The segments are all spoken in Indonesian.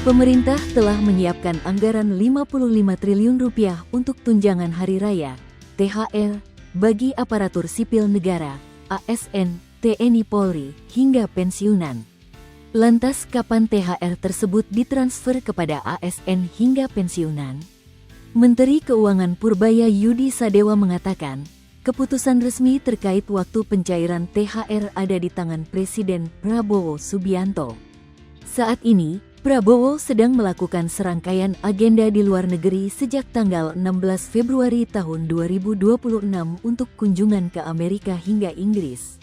Pemerintah telah menyiapkan anggaran Rp55 triliun untuk tunjangan hari raya, THR, bagi aparatur sipil negara, ASN, TNI Polri, hingga pensiunan. Lantas kapan THR tersebut ditransfer kepada ASN hingga pensiunan? Menteri Keuangan Purbaya Yudi Sadewa mengatakan, keputusan resmi terkait waktu pencairan THR ada di tangan Presiden Prabowo Subianto. Saat ini, Prabowo sedang melakukan serangkaian agenda di luar negeri sejak tanggal 16 Februari tahun 2026 untuk kunjungan ke Amerika hingga Inggris.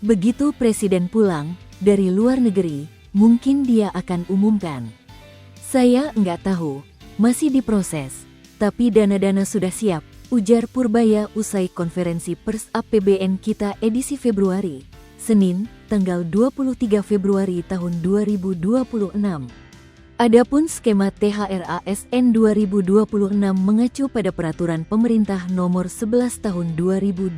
Begitu Presiden pulang dari luar negeri, mungkin dia akan umumkan. Saya nggak tahu, masih diproses, tapi dana-dana sudah siap, ujar Purbaya usai konferensi pers APBN kita edisi Februari, Senin, tanggal 23 Februari tahun 2026. Adapun skema THR ASN 2026 mengacu pada peraturan pemerintah nomor 11 tahun 2025.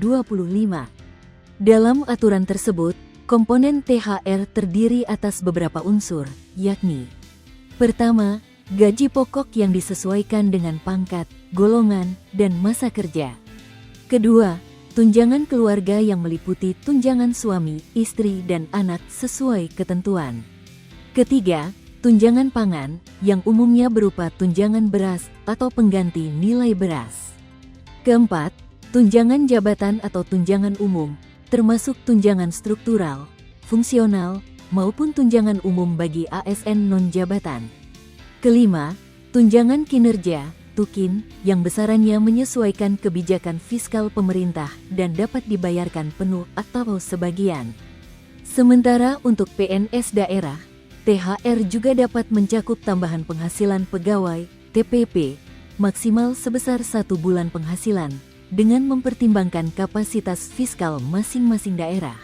Dalam aturan tersebut, komponen THR terdiri atas beberapa unsur, yakni: pertama, gaji pokok yang disesuaikan dengan pangkat, golongan, dan masa kerja. Kedua, tunjangan keluarga yang meliputi tunjangan suami, istri, dan anak sesuai ketentuan. Ketiga, tunjangan pangan yang umumnya berupa tunjangan beras atau pengganti nilai beras. Keempat, tunjangan jabatan atau tunjangan umum, termasuk tunjangan struktural, fungsional, maupun tunjangan umum bagi ASN non-jabatan. Kelima, tunjangan kinerja, TUKIN, yang besarannya menyesuaikan kebijakan fiskal pemerintah dan dapat dibayarkan penuh atau sebagian. Sementara untuk PNS daerah, THR juga dapat mencakup tambahan penghasilan pegawai, TPP, maksimal sebesar 1 bulan penghasilan, dengan mempertimbangkan kapasitas fiskal masing-masing daerah.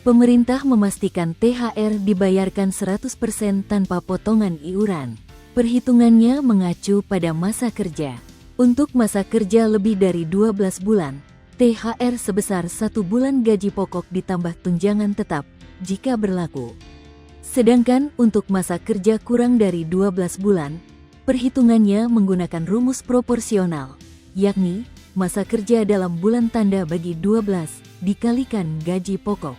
Pemerintah memastikan THR dibayarkan 100% tanpa potongan iuran. Perhitungannya mengacu pada masa kerja. Untuk masa kerja lebih dari 12 bulan, THR sebesar 1 bulan gaji pokok ditambah tunjangan tetap, jika berlaku. Sedangkan untuk masa kerja kurang dari 12 bulan, perhitungannya menggunakan rumus proporsional, yakni masa kerja dalam bulan tanda bagi 12 dikalikan gaji pokok.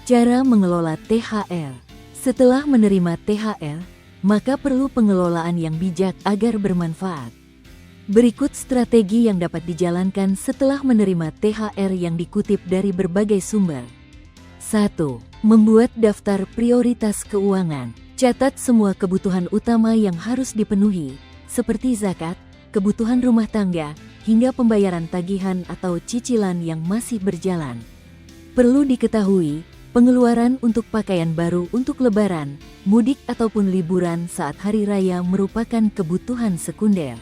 Cara mengelola THR. Setelah menerima THR, maka perlu pengelolaan yang bijak agar bermanfaat. Berikut strategi yang dapat dijalankan setelah menerima THR yang dikutip dari berbagai sumber. 1. Membuat daftar prioritas keuangan. Catat semua kebutuhan utama yang harus dipenuhi, seperti zakat, kebutuhan rumah tangga, hingga pembayaran tagihan atau cicilan yang masih berjalan. Perlu diketahui, pengeluaran untuk pakaian baru untuk lebaran, mudik ataupun liburan saat hari raya merupakan kebutuhan sekunder.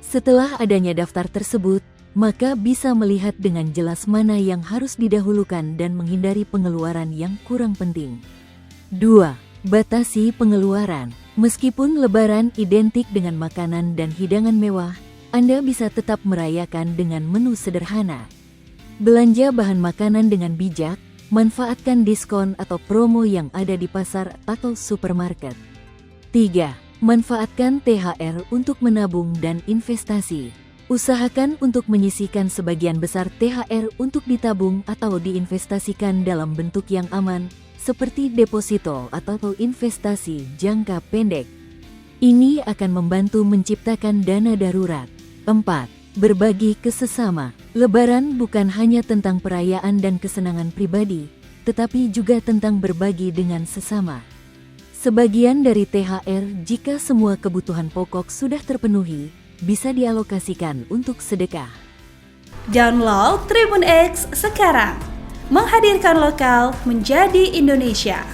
Setelah adanya daftar tersebut, maka bisa melihat dengan jelas mana yang harus didahulukan dan menghindari pengeluaran yang kurang penting. 2. Batasi pengeluaran. Meskipun lebaran identik dengan makanan dan hidangan mewah, Anda bisa tetap merayakan dengan menu sederhana. Belanja bahan makanan dengan bijak, manfaatkan diskon atau promo yang ada di pasar atau supermarket. 3. Manfaatkan THR untuk menabung dan investasi. Usahakan untuk menyisihkan sebagian besar THR untuk ditabung atau diinvestasikan dalam bentuk yang aman, seperti deposito atau investasi jangka pendek. Ini akan membantu menciptakan dana darurat. 4. Berbagi ke sesama. Lebaran bukan hanya tentang perayaan dan kesenangan pribadi, tetapi juga tentang berbagi dengan sesama. Sebagian dari THR, jika semua kebutuhan pokok sudah terpenuhi, bisa dialokasikan untuk sedekah. Download Tribun X sekarang. Menghadirkan lokal menjadi Indonesia.